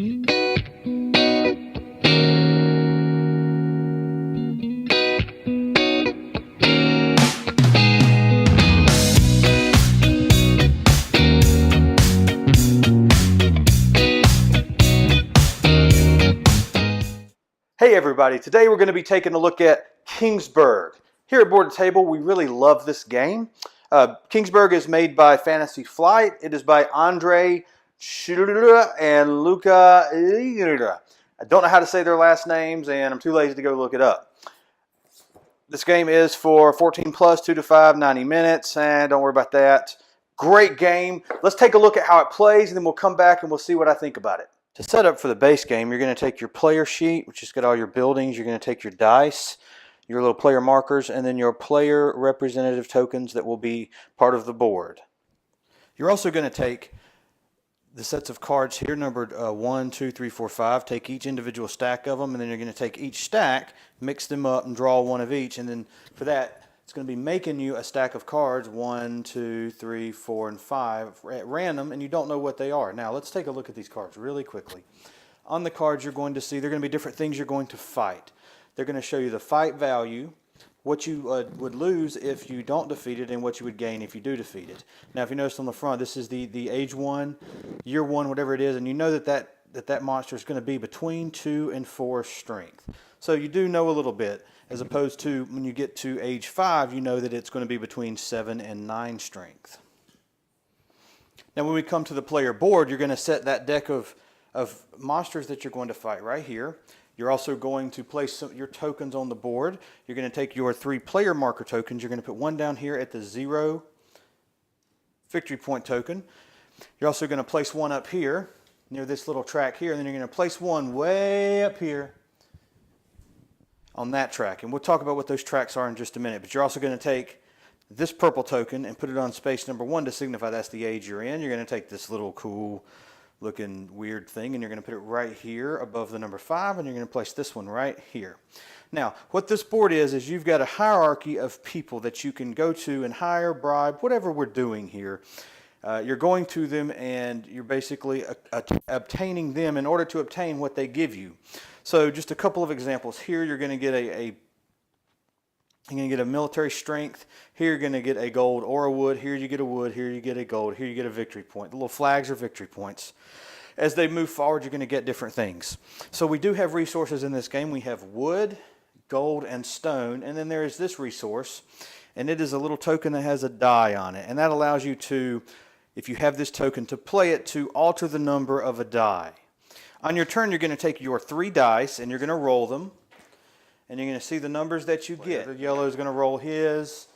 Hey everybody, today we're going to be taking a look at Kingsburg. Here at Board Table, we really love this game. Kingsburg is made by Fantasy Flight. It is by Andre and Luca. I don't know how to say their last names and I'm too lazy to go look it up. This game is for 14 plus, 2 to 5, 90 minutes, and don't worry about that. Great game. Let's take a look at how it plays and then we'll come back and we'll see what I think about it. To set up for the base game, you're going to take your player sheet, which has got all your buildings. You're going to take your dice, your little player markers, and then your player representative tokens that will be part of the board. You're also going to take the sets of cards here, numbered 1, 2, 3, 4, 5. Take each individual stack of them, and then you're going to take each stack, mix them up, and draw one of each. And then for that, it's going to be making you a stack of cards, 1, 2, 3, 4, and 5 at random, and you don't know what they are. Now, let's take a look at these cards really quickly. On the cards, you're going to see they're going to be different things you're going to fight. They're going to show you the fight value, what you would lose if you don't defeat it, and what you would gain if you do defeat it. Now, if you notice on the front, this is the age 1, year 1, whatever it is, and you know that monster is going to be between 2 and 4 strength. So you do know a little bit, as opposed to when you get to age 5, you know that it's going to be between 7 and 9 strength. Now when we come to the player board, you're going to set that deck of monsters that you're going to fight right here. You're also going to place your tokens on the board. You're going to take your 3 player marker tokens. You're going to put one down here at the 0 victory point token. You're also going to place one up here near this little track here, and then you're going to place one way up here on that track. And we'll talk about what those tracks are in just a minute. But you're also going to take this purple token and put it on space number 1 to signify that's the age you're in. You're going to take this little cool looking weird thing and you're going to put it right here above the number 5, and you're going to place this one right here. Now, what this board is you've got a hierarchy of people that you can go to and hire, bribe, whatever we're doing here. You're going to them and you're basically obtaining them in order to obtain what they give you. So just a couple of examples. Here you're going to get a military strength. Here you're going to get a gold or a wood. Here you get a wood. Here you get a gold. Here you get a victory point. The little flags are victory points. As they move forward, you're going to get different things. So we do have resources in this game. We have wood, gold, and stone. And then there is this resource, and it is a little token that has a die on it. And that allows you to, if you have this token, to play it to alter the number of a die. On your turn, you're going to take your 3 dice and you're going to roll them. And you're going to see the numbers that you get. The yellow is going to roll his,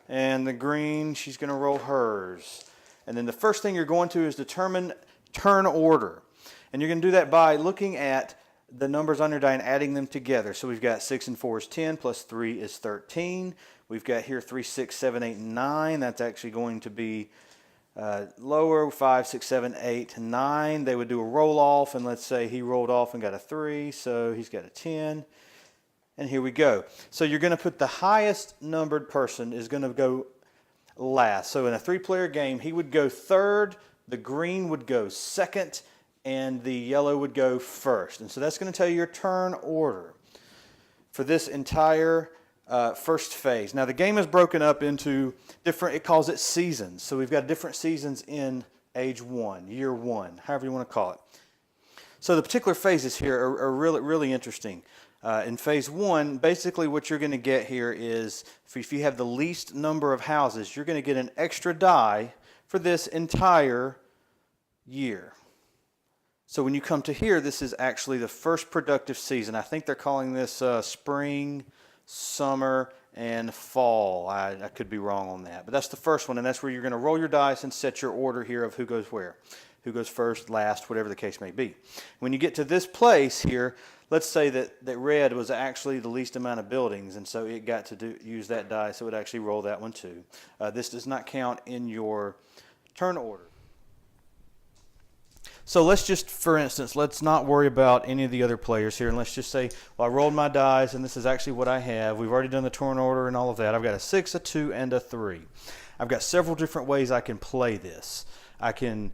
and the green, she's going to roll hers. And then the first thing you're going to is determine turn order. And you're going to do that by looking at the numbers on your die and adding them together. So we've got 6 and 4 is 10, plus 3 is 13. We've got here 3, 6, 7, 8, 9. That's actually going to be lower, 5, 6, 7, 8, 9. They would do a roll off, and let's say he rolled off and got a 3, so he's got a 10. And here we go. So you're going to put the highest numbered person is going to go last. So in a 3-player game, he would go 3rd, the green would go 2nd, and the yellow would go 1st. And so that's going to tell you your turn order for this entire first phase. Now the game is broken up into different, it calls it seasons. So we've got different seasons in age 1, year 1, however you want to call it. So the particular phases here are really, really interesting. In phase 1, basically what you're going to get here is, if you have the least number of houses, you're going to get an extra die for this entire year. So when you come to here, this is actually the first productive season. I think they're calling this spring, summer, and fall. I could be wrong on that. But that's the first one, and that's where you're going to roll your dice and set your order here of who goes where. Who goes first, last, whatever the case may be. When you get to this place here, let's say that red was actually the least amount of buildings, and so it got to use that die, so it would actually roll that one too. This does not count in your turn order. So let's just, for instance, let's not worry about any of the other players here, and let's just say, well, I rolled my dice, and this is actually what I have. We've already done the turn order and all of that. I've got a 6, a 2, and a 3. I've got several different ways I can play this. I can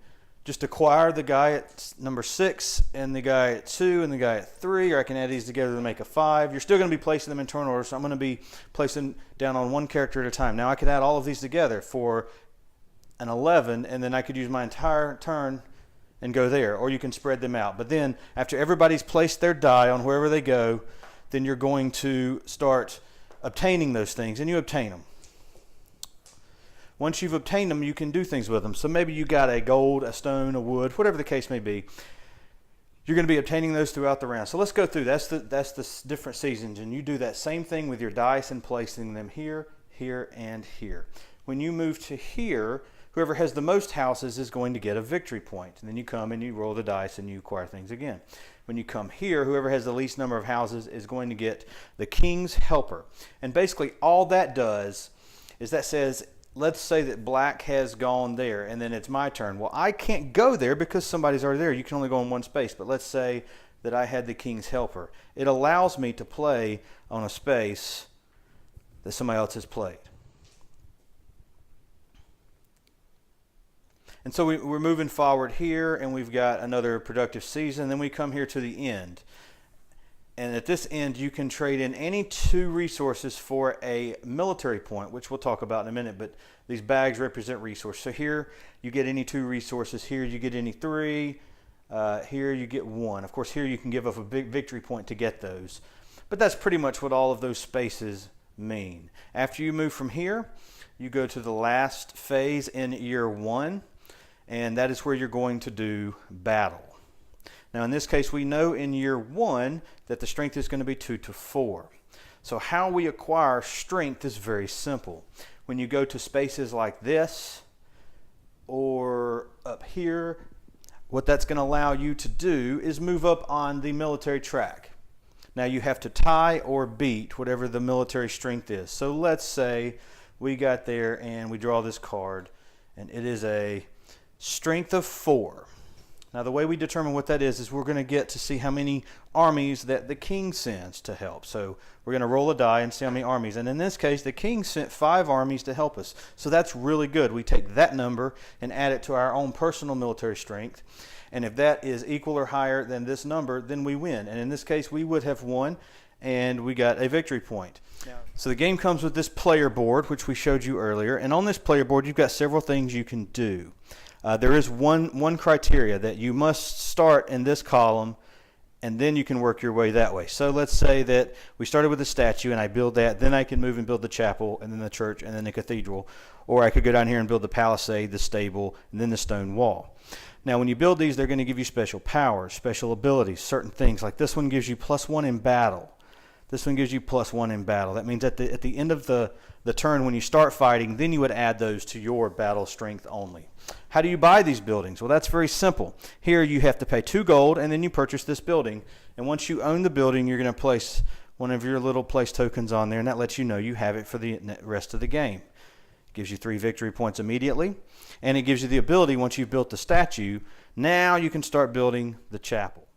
just acquire the guy at number 6 and the guy at 2 and the guy at 3, or I can add these together to make a 5. You're still going to be placing them in turn order, so I'm going to be placing down on one character at a time. Now I could add all of these together for an 11, and then I could use my entire turn and go there, or you can spread them out. But then after everybody's placed their die on wherever they go, then you're going to start obtaining those things, and you obtain them. Once you've obtained them, you can do things with them. So maybe you got a gold, a stone, a wood, whatever the case may be. You're going to be obtaining those throughout the round. So let's go through. That's the different seasons, and you do that same thing with your dice and placing them here, here, and here. When you move to here, whoever has the most houses is going to get a victory point. And then you come and you roll the dice and you acquire things again. When you come here, whoever has the least number of houses is going to get the king's helper. And basically all that does is that says, let's say that black has gone there and then it's my turn. Well, I can't go there because somebody's already there. You can only go in one space. But let's say that I had the king's helper. It allows me to play on a space that somebody else has played. And so we're moving forward here, and we've got another productive season. Then we come here to the end. And at this end, you can trade in any 2 resources for a military point, which we'll talk about in a minute, but these bags represent resources. So here you get any 2 resources. Here you get any 3. Here you get 1. Of course, here you can give up a big victory point to get those. But that's pretty much what all of those spaces mean. After you move from here, you go to the last phase in year 1, and that is where you're going to do battle. Now in this case, we know in year 1 that the strength is going to be 2 to 4. So how we acquire strength is very simple. When you go to spaces like this or up here, what that's going to allow you to do is move up on the military track. Now you have to tie or beat whatever the military strength is. So let's say we got there and we draw this card, and it is a strength of 4. Now the way we determine what that is we're going to get to see how many armies that the king sends to help. So we're going to roll a die and see how many armies. And in this case, the king sent 5 armies to help us. So that's really good. We take that number and add it to our own personal military strength. And if that is equal or higher than this number, then we win. And in this case, we would have won, and we got a victory point. So the game comes with this player board, which we showed you earlier. And on this player board, you've got several things you can do. There is one criteria that you must start in this column, and then you can work your way that way. So let's say that we started with a statue and I build that, then I can move and build the chapel, and then the church, and then the cathedral. Or I could go down here and build the palisade, the stable, and then the stone wall. Now when you build these, they're going to give you special powers, special abilities, certain things. Like this one gives you +1 in battle. This one gives you +1 in battle. That means at the end of the turn when you start fighting, then you would add those to your battle strength only. How do you buy these buildings? Well, that's very simple. Here you have to pay 2 gold, and then you purchase this building. And once you own the building, you're going to place one of your little place tokens on there, and that lets you know you have it for the rest of the game. It gives you 3 victory points immediately, and it gives you the ability, once you've built the statue, now you can start building the chapel.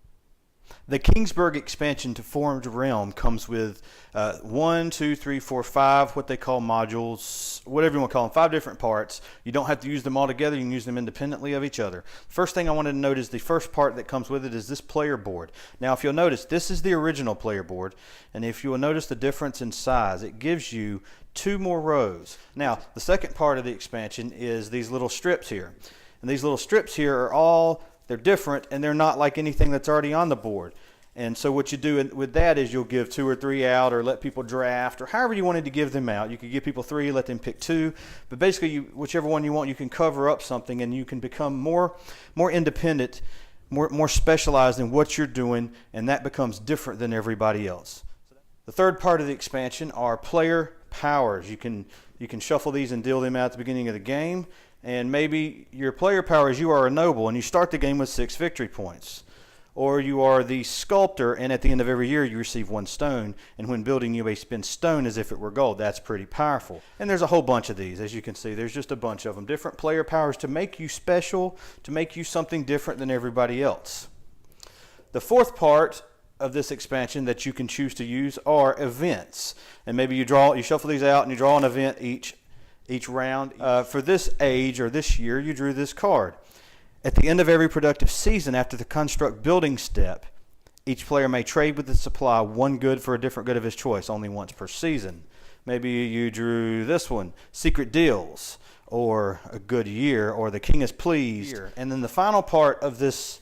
The Kingsburg expansion to Formed Realm comes with 1, 2, 3, 4, 5, what they call modules, whatever you want to call them, 5 different parts. You don't have to use them all together. You can use them independently of each other. First thing I wanted to note is the first part that comes with it is this player board. Now, if you'll notice, this is the original player board, and if you will notice the difference in size, it gives you 2 more rows. Now, the second part of the expansion is these little strips here. And these little strips here are all... they're different, and they're not like anything that's already on the board. And so what you do with that is you'll give 2 or 3 out, or let people draft, or however you wanted to give them out. You could give people 3, let them pick 2. But basically, whichever one you want, you can cover up something, and you can become more independent, more specialized in what you're doing, and that becomes different than everybody else. The third part of the expansion are player powers. You can shuffle these and deal them out at the beginning of the game. And maybe your player power is you are a noble, and you start the game with 6 victory points. Or you are the sculptor, and at the end of every year you receive 1 stone, and when building you may spend stone as if it were gold. That's pretty powerful. And there's a whole bunch of these, as you can see. There's just a bunch of them. Different player powers to make you special, to make you something different than everybody else. The fourth part of this expansion that you can choose to use are events. And maybe you shuffle these out and you draw an event each round. For this age or this year, you drew this card. At the end of every productive season, after the construct building step, each player may trade with the supply one good for a different good of his choice, only once per season. Maybe you drew this one, Secret Deals, or A Good Year, or The King is Pleased. And then the final part of this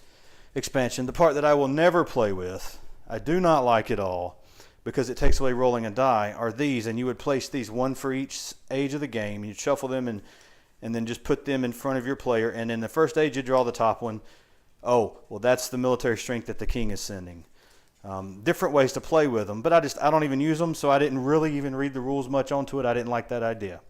expansion, the part that I will never play with, I do not like at all, because it takes away rolling a die, are these. And you would place these one for each age of the game. You'd shuffle them and then just put them in front of your player. And in the first age, you draw the top one. Oh, well, that's the military strength that the king is sending. Different ways to play with them, but I don't even use them, so I didn't really even read the rules much onto it. I didn't like that idea.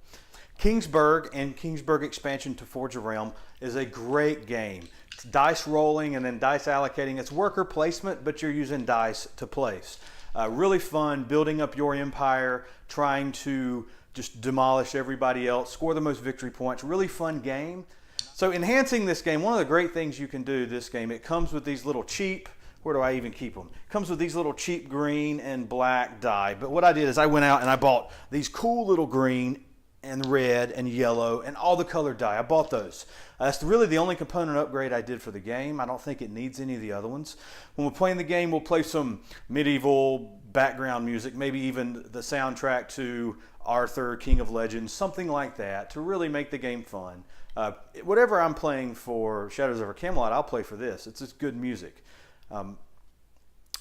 Kingsburg and Kingsburg expansion to Forge a Realm is a great game. It's dice rolling and then dice allocating. It's worker placement, but you're using dice to place. Really fun building up your empire, trying to just demolish everybody else, score the most victory points. Really fun game. So enhancing this game, one of the great things you can do this game, it comes with these little cheap, where do I even keep them? It comes with these little cheap green and black die. But what I did is I went out and I bought these cool little green and red and yellow and all the colored die. I bought those. That's really the only component upgrade I did for the game. I don't think it needs any of the other ones. When we're playing the game, we'll play some medieval background music, maybe even the soundtrack to Arthur, King of Legends, something like that, to really make the game fun. Whatever I'm playing for Shadows over Camelot, I'll play for this. It's just good music. I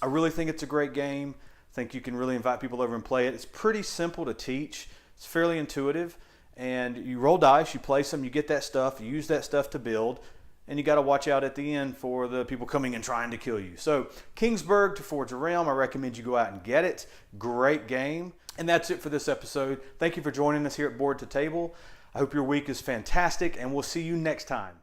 really think it's a great game. I think you can really invite people over and play it. It's pretty simple to teach. It's fairly intuitive. And you roll dice, you place them, you get that stuff, you use that stuff to build, and you got to watch out at the end for the people coming and trying to kill you. So Kingsburg to Forge a Realm, I recommend you go out and get it. Great game. And that's it for this episode. Thank you for joining us here at Board to Table. I hope your week is fantastic, and we'll see you next time.